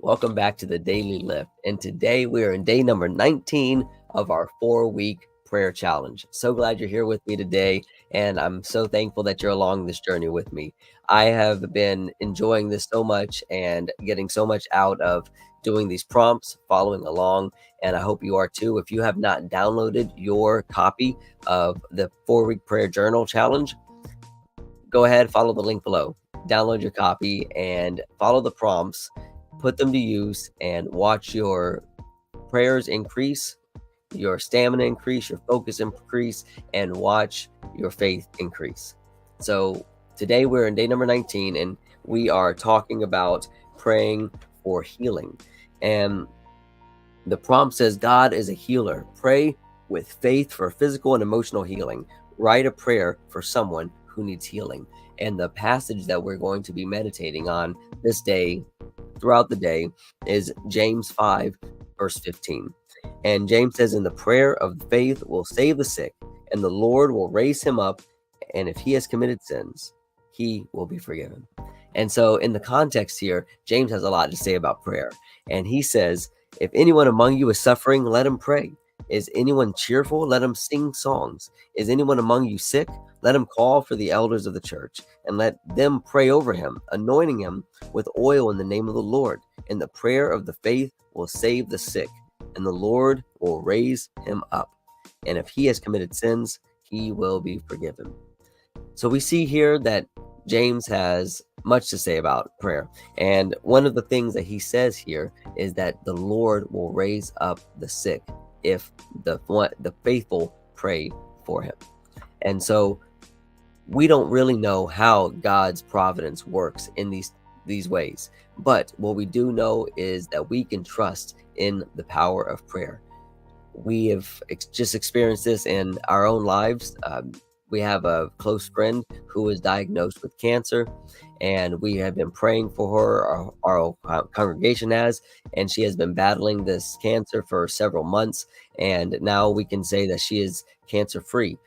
Welcome back to the Daily Lift. And today we are in day number 19 of our 4-week prayer challenge. So glad you're here with me today. And I'm so thankful that you're along this journey with me. I have been enjoying this so much and getting so much out of doing these prompts, following along. And I hope you are too. If you have not downloaded your copy of the 4-week prayer journal challenge, go ahead, follow the link below. Download your copy and follow the prompts, put them to use, and watch your prayers increase, your stamina increase, your focus increase, and watch your faith increase. So today we're in day number 19, and we are talking about praying for healing. And the prompt says, God is a healer. Pray with faith for physical and emotional healing. Write a prayer for someone who needs healing. And the passage that we're going to be meditating on this day, throughout the day, is James 5, verse 15. And James says, "And the prayer of faith will save the sick, and the Lord will raise him up. And if he has committed sins, he will be forgiven." And so in the context here, James has a lot to say about prayer. And he says, if anyone among you is suffering, let him pray. Is anyone cheerful? Let him sing songs. Is anyone among you sick? Let him call for the elders of the church, and let them pray over him, anointing him with oil in the name of the Lord. And the prayer of the faith will save the sick, and the Lord will raise him up. And if he has committed sins, he will be forgiven. So we see here that James has much to say about prayer. And one of the things that he says here is that the Lord will raise up the sick if the faithful pray for him. And so we don't really know how God's providence works in these ways. But what we do know is that we can trust in the power of prayer. We have just experienced this in our own lives. We have a close friend who was diagnosed with cancer, and we have been praying for her, our congregation has, and she has been battling this cancer for several months, and now we can say that she is cancer-free.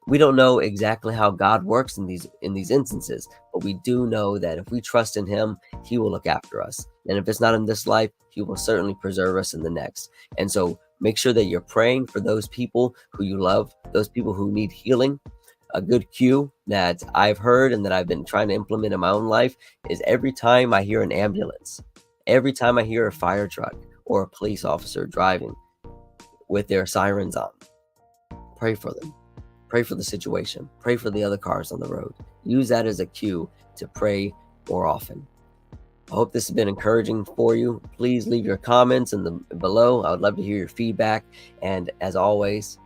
We don't know exactly how God works in these instances, but we do know that if we trust in him, he will look after us. And if it's not in this life, he will certainly preserve us in the next. And so make sure that you're praying for those people who you love, those people who need healing. A good cue that I've heard and that I've been trying to implement in my own life is every time I hear an ambulance, every time I hear a fire truck or a police officer driving with their sirens on, pray for them. Pray for the situation. Pray for the other cars on the road. Use that as a cue to pray more often. I hope this has been encouraging for you. Please leave your comments below. I would love to hear your feedback. And as always,